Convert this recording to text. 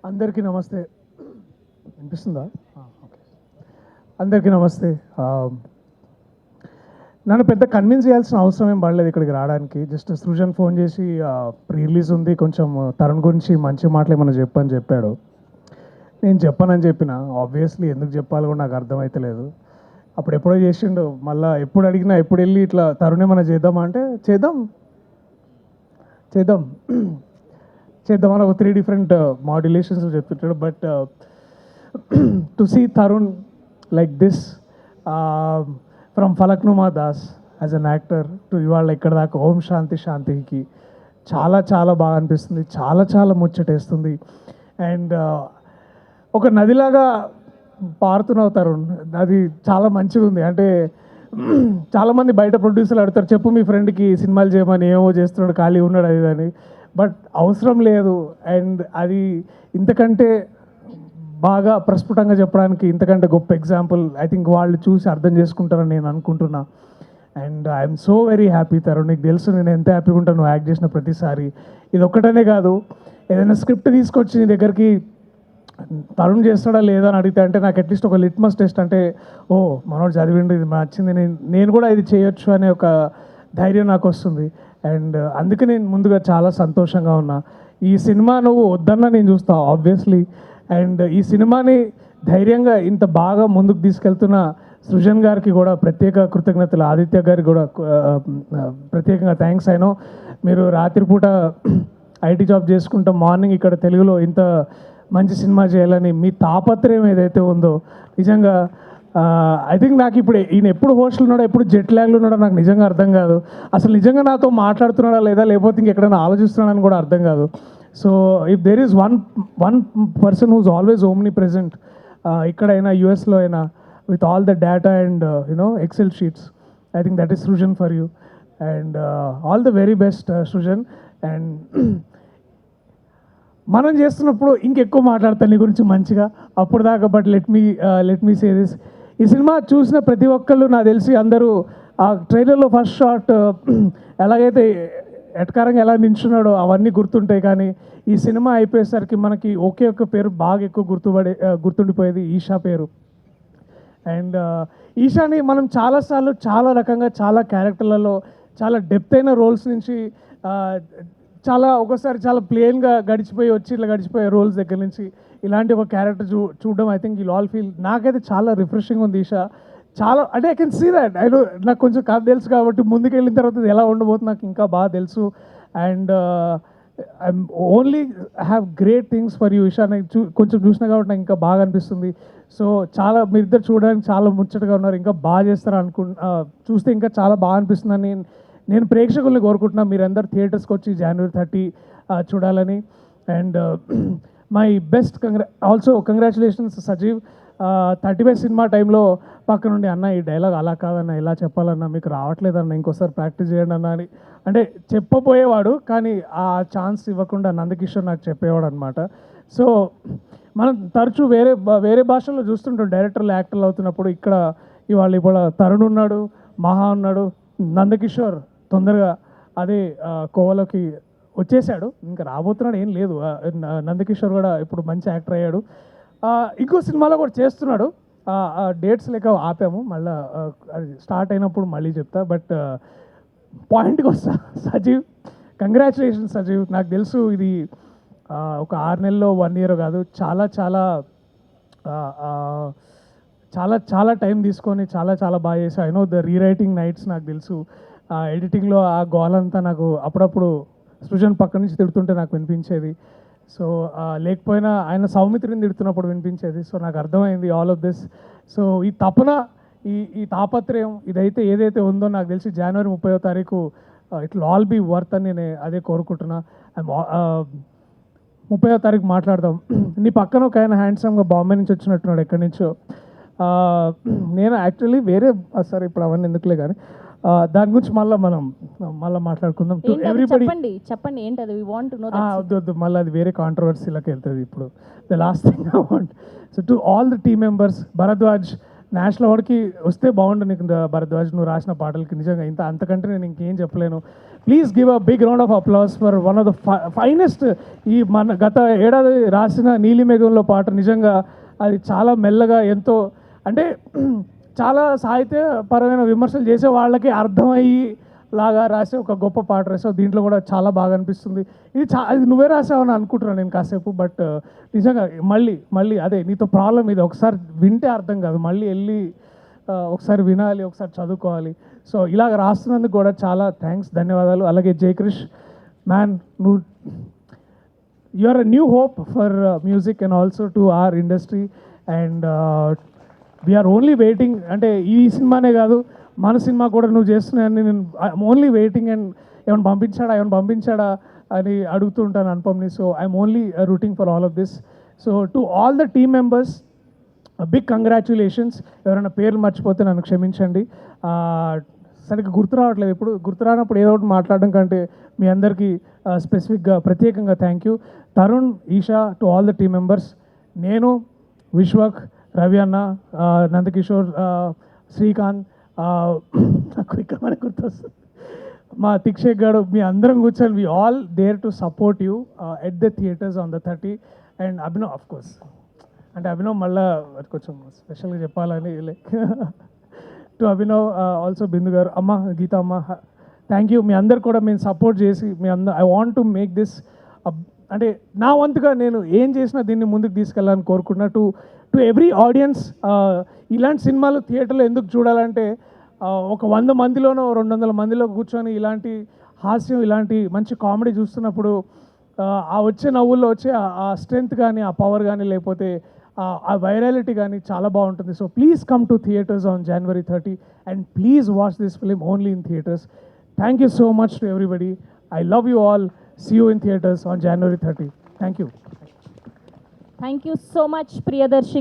అందరికీ నమస్తే. వినిపిస్తుందా? ఓకే. అందరికీ నమస్తే. నన్ను పెద్ద కన్విన్స్ చేయాల్సిన అవసరం ఏం పడలేదు ఇక్కడికి రావడానికి. జస్ట్ సృజన్ ఫోన్ చేసి ప్రీ రిలీజ్ ఉంది, కొంచెం తరుణ్ గురించి మంచి మాటలు ఏమైనా చెప్పని చెప్పాడు. నేను చెప్పనని చెప్పిన. ఆబ్వియస్లీ ఎందుకు చెప్పాలో కూడా నాకు అర్థమైతలేదు. అప్పుడు ఎప్పుడో చేసిండు, మళ్ళీ ఎప్పుడు అడిగినా ఎప్పుడు వెళ్ళి ఇట్లా తరుణ్ ఏమైనా చేద్దామా అంటే చేద్దాం చేద్దామని ఒక 3 డిఫరెంట్ మాడ్యులేషన్స్ చెప్తుంటాడు. But to see Tarun like this from Falaknuma Das as an actor to ఇవాళ ఇక్కడ దాకా ఓం శాంతి శాంతికి చాలా చాలా బాగా అనిపిస్తుంది. చాలా చాలా ముచ్చటేస్తుంది. అండ్ ఒక నదిలాగా పారుతున్నావు తరుణ్, అది చాలా మంచిగా ఉంది. అంటే చాలామంది బయట ప్రొడ్యూసర్లు అడుగుతారు, చెప్పు మీ ఫ్రెండ్కి సినిమాలు చేయమని, ఏమో చేస్తున్నాడు, ఖాళీ ఉన్నాడు అది అని. బట్ అవసరం లేదు. అండ్ అది ఇంతకంటే బాగా ప్రస్ఫుటంగా చెప్పడానికి ఇంతకంటే గొప్ప ఎగ్జాంపుల్ ఐ థింక్ వాళ్ళు చూసి అర్థం చేసుకుంటారని నేను అనుకుంటున్నా. And I'm so very happy Tarun. నీకు తెలుసు నేను ఎంత హ్యాపీగా ఉంటాను నువ్వు యాక్ట్ చేసిన ప్రతిసారి. ఇది ఒక్కటనే కాదు, ఏదైనా స్క్రిప్ట్ తీసుకొచ్చి నీ దగ్గరికి తరుణ్ చేస్తాడా లేదా అని అడిగితే అంటే నాకు అట్లీస్ట్ ఒక లిట్మస్ టెస్ట్, అంటే ఓ మనోడు చదివిండు, ఇది నచ్చింది, నేను కూడా ఇది చేయొచ్చు అనే ఒక ధైర్యం నాకు వస్తుంది. అండ్ అందుకే నేను ముందుగా చాలా సంతోషంగా ఉన్నా. ఈ సినిమా నువ్వు వద్దన్నా నేను చూస్తాను ఆబ్వియస్లీ. అండ్ ఈ సినిమాని ధైర్యంగా ఇంత బాగా ముందుకు తీసుకెళ్తున్న సృజన్ గారికి కూడా ప్రత్యేక కృతజ్ఞతలు, ఆదిత్య గారికి కూడా ప్రత్యేకంగా థ్యాంక్స్. అయినో మీరు రాత్రిపూట ఐటీ జాబ్ చేసుకుంటాం, మార్నింగ్ ఇక్కడ తెలుగులో ఇంత మంచి సినిమా చేయాలని మీ తాపత్రయం ఏదైతే ఉందో నిజంగా ఐ థింక్ నాకు ఇప్పుడు ఈయన ఎప్పుడు హోస్టల్ ఉన్నాడో ఎప్పుడు జెట్ ల్యాగ్లో ఉన్నాడో నాకు నిజంగా అర్థం కాదు. అసలు నిజంగా నాతో మాట్లాడుతున్నాడా లేదా, లేకపోతే ఇంకెక్కడైనా ఆలోచిస్తున్నాడని కూడా అర్థం కాదు. So if there is one person who's always omnipresent, ఇక్కడైనా యూఎస్లో అయినా, with all the data and excel sheets, I think that is Srujan for you. And all the very best Srujan. అండ్ మనం చేస్తున్నప్పుడు ఇంకెక్కువ మాట్లాడతాను నీ గురించి మంచిగా అప్పుడు దాకా. But let me say this, ఈ సినిమా చూసిన ప్రతి ఒక్కళ్ళు నాకు తెలిసి అందరూ ఆ ట్రైలర్లో ఫస్ట్ షాట్ ఎలాగైతే ఎటకారంగా ఎలా నించున్నాడో అవన్నీ గుర్తుంటాయి. కానీ ఈ సినిమా అయిపోయేసరికి మనకి ఒకే ఒక్క పేరు బాగా ఎక్కువ గుర్తుండిపోయేది, ఈషా పేరు. అండ్ ఈషాని మనం చాలాసార్లు చాలా రకంగా చాలా క్యారెక్టర్లలో చాలా డెప్త్ అయిన రోల్స్ నుంచి చాలా ఒకసారి చాలా ప్లెయిన్గా గడిచిపోయే రోల్స్ దగ్గర నుంచి ఇలాంటి ఒక క్యారెక్టర్ చూడడం I think you all feel, నాకైతే చాలా రిఫ్రెషింగ్ ఉంది ఈషా. చాలా అంటే ఐ కెన్ సీ దాట్. నాకు కొంచెం కథ తెలుసు కాబట్టి ముందుకు వెళ్ళిన తర్వాత ఎలా ఉండబోతుంది నాకు ఇంకా బాగా తెలుసు. And I only have great things for you Eesha. నాకు కొంచెం చూసినా కాబట్టి నాకు ఇంకా బాగా అనిపిస్తుంది. సో చాలా మీరిద్దరు చూడడానికి చాలా ముచ్చటగా ఉన్నారు, ఇంకా బాగా చేస్తారు చూస్తే ఇంకా చాలా బాగా అనిపిస్తుందని నేను ప్రేక్షకుల్ని కోరుకుంటున్నాను. మీరందరూ థియేటర్స్కి వచ్చి January 30 చూడాలని. And my best also congratulations Sajeev. 35 cinema టైంలో పక్క నుండి అన్న ఈ డైలాగ్ అలా కాదన్న, ఇలా చెప్పాలన్నా, మీకు రావట్లేదన్న, ఇంకోసారి ప్రాక్టీస్ చేయండి అన్న అని అంటే చెప్పబోయేవాడు. కానీ ఆ ఛాన్స్ ఇవ్వకుండా నందకిషోర్ నాకు చెప్పేవాడు అనమాట. సో మనం తరచూ వేరే భాషల్లో చూస్తుంటాం డైరెక్టర్లు యాక్టర్లు అవుతున్నప్పుడు. ఇవాళ తరుణ్ ఉన్నాడు, మహా ఉన్నాడు, నందకిషోర్ తొందరగా అదే కోవలోకి వచ్చేసాడు, ఇంకా రాబోతున్నాడు ఏం లేదు. నందకిషోర్ కూడా ఇప్పుడు మంచి యాక్టర్ అయ్యాడు. ఇంకో సినిమాలో కూడా చేస్తున్నాడు. డేట్స్ లేక ఆపాము, మళ్ళీ అది స్టార్ట్ అయినప్పుడు మళ్ళీ చెప్తా. బట్ పాయింట్కి వస్తా, సజీవ్ కంగ్రాచులేషన్స్ సజీవ్. నాకు తెలుసు ఇది ఒక 6 నెలల్లో 1 year కాదు, చాలా చాలా చాలా చాలా టైం తీసుకొని చాలా చాలా బాగా చేశాను. I know the rewriting nights నాకు తెలుసు. ఎడిటింగ్లో ఆ గోలంతా నాకు అప్పుడప్పుడు సృజన్ పక్క నుంచి తిడుతుంటే నాకు వినిపించేది. సో లేకపోయినా ఆయన సౌమిత్రిని తిడుతున్నప్పుడు వినిపించేది. సో నాకు అర్థమైంది ఆల్ ఆఫ్ దిస్. సో ఈ తపన, ఈ తాపత్రయం ఏదైతే ఉందో నాకు తెలిసి January 30 it will all be worth అని నేను అదే కోరుకుంటున్నా. 30 మాట్లాడదాం. నీ పక్కన ఒక ఆయన హ్యాండ్సమ్గా బాంబే నుంచి వచ్చినట్టున్నాడు, ఎక్కడి నుంచో. నేను యాక్చువల్లీ సరే ఇప్పుడు అవన్నీ ఎందుకులే కానీ దాని గురించి మళ్ళీ మాట్లాడుకుందాం. టు ఎవ్రీబడి చెప్పండి ఏంటది, వి వాంట్ టు నో. వద్దు మళ్ళీ అది వేరే కాంట్రవర్సీలోకి వెళ్తుంది. ఇప్పుడు the last thing I want, so to all the team members, Bharadwaj, national అవార్డ్కి వస్తే బాగుండు నీకు భరద్వాజ్ నువ్వు రాసిన పాటలకి నిజంగా ఇంత అంతకంటే నేను ఇంకేం చెప్పలేను. Please give a big round of applause for one of the finest ఈ మన గత ఏడాది రాసిన నీలిమేఘంలో పాట. నిజంగా అది చాలా మెల్లగా ఎంతో అంటే చాలా సాహిత్యపరమైన విమర్శలు చేసే వాళ్ళకి అర్థమయ్యి లాగా రాసే ఒక గొప్ప పాట రాసావు. దీంట్లో కూడా చాలా బాగా అనిపిస్తుంది. ఇది నువ్వే రాసావని అనుకుంటున్నాను నేను కాసేపు. బట్ నిజంగా మళ్ళీ అదే నీతో ప్రాబ్లం ఇది, ఒకసారి వింటే అర్థం కాదు, మళ్ళీ వెళ్ళి ఒకసారి వినాలి, ఒకసారి చదువుకోవాలి. సో ఇలాగ రాస్తున్నందుకు కూడా చాలా థ్యాంక్స్, ధన్యవాదాలు. అలాగే జయక్రిష్ మ్యాన్, నువ్వు you are a new hope for music and also to our industry. And we're only waiting, అంటే ఈ సినిమానే కాదు మన సినిమా కూడా నువ్వు చేస్తున్నాయని నేను ఐఎమ్ ఓన్లీ వెయిటింగ్. అండ్ ఏమైనా పంపించాడా అని అడుగుతుంటాను అనుపమ్ని. So I'm only rooting for all of this. So to all the team members big congratulations. ఎవరైనా పేర్లు మర్చిపోతే నన్ను క్షమించండి. సరిగ్గా గుర్తు రావట్లేదు. ఇప్పుడు గుర్తు రానప్పుడు ఏదో ఒకటి మాట్లాడడం కంటే మీ అందరికీ స్పెసిఫిక్గా ప్రత్యేకంగా thank you. Tarun, Eesha, to all the team members, నేను, విశ్వక్, రవి అన్న, నందకిషోర్, శ్రీకాంత్, నాకు ఇక్కడ మనకు గుర్తొస్తుంది మా తిక్షేక్ గారు, మీ అందరం కూర్చొని we all there to support you at the theatres on the 30. And Abhinav of course, అంటే అభినవ్ మళ్ళీ కొంచెం స్పెషల్గా చెప్పాలని like to Abhinav, also Bindu గారు, అమ్మ గీత అమ్మ, థ్యాంక్ యూ. మీ అందరు కూడా మేము సపోర్ట్ చేసి మీ అందరు I want to make this, అంటే నా వంతుగా నేను ఏం చేసినా దీన్ని ముందుకు తీసుకెళ్ళాలని కోరుకుంటున్నా. టు ఎవ్రీ ఆడియన్స్, ఇలాంటి సినిమాలు థియేటర్లో ఎందుకు చూడాలంటే ఒక 100 మందిలోనో 200 మందిలో కూర్చొని ఇలాంటి హాస్యం, ఇలాంటి మంచి కామెడీ చూస్తున్నప్పుడు ఆ వచ్చే నవ్వుల్లో వచ్చే ఆ స్ట్రెంగ్త్ కానీ, ఆ పవర్ కానీ, లేకపోతే ఆ వైరాలిటీ కానీ చాలా బాగుంటుంది. So please come to theatres on January 30 and please watch this film only in theatres. Thank you so much to everybody. I love you all. See you in theaters on January 30. Thank you. Thank you so much, Priyadarshi.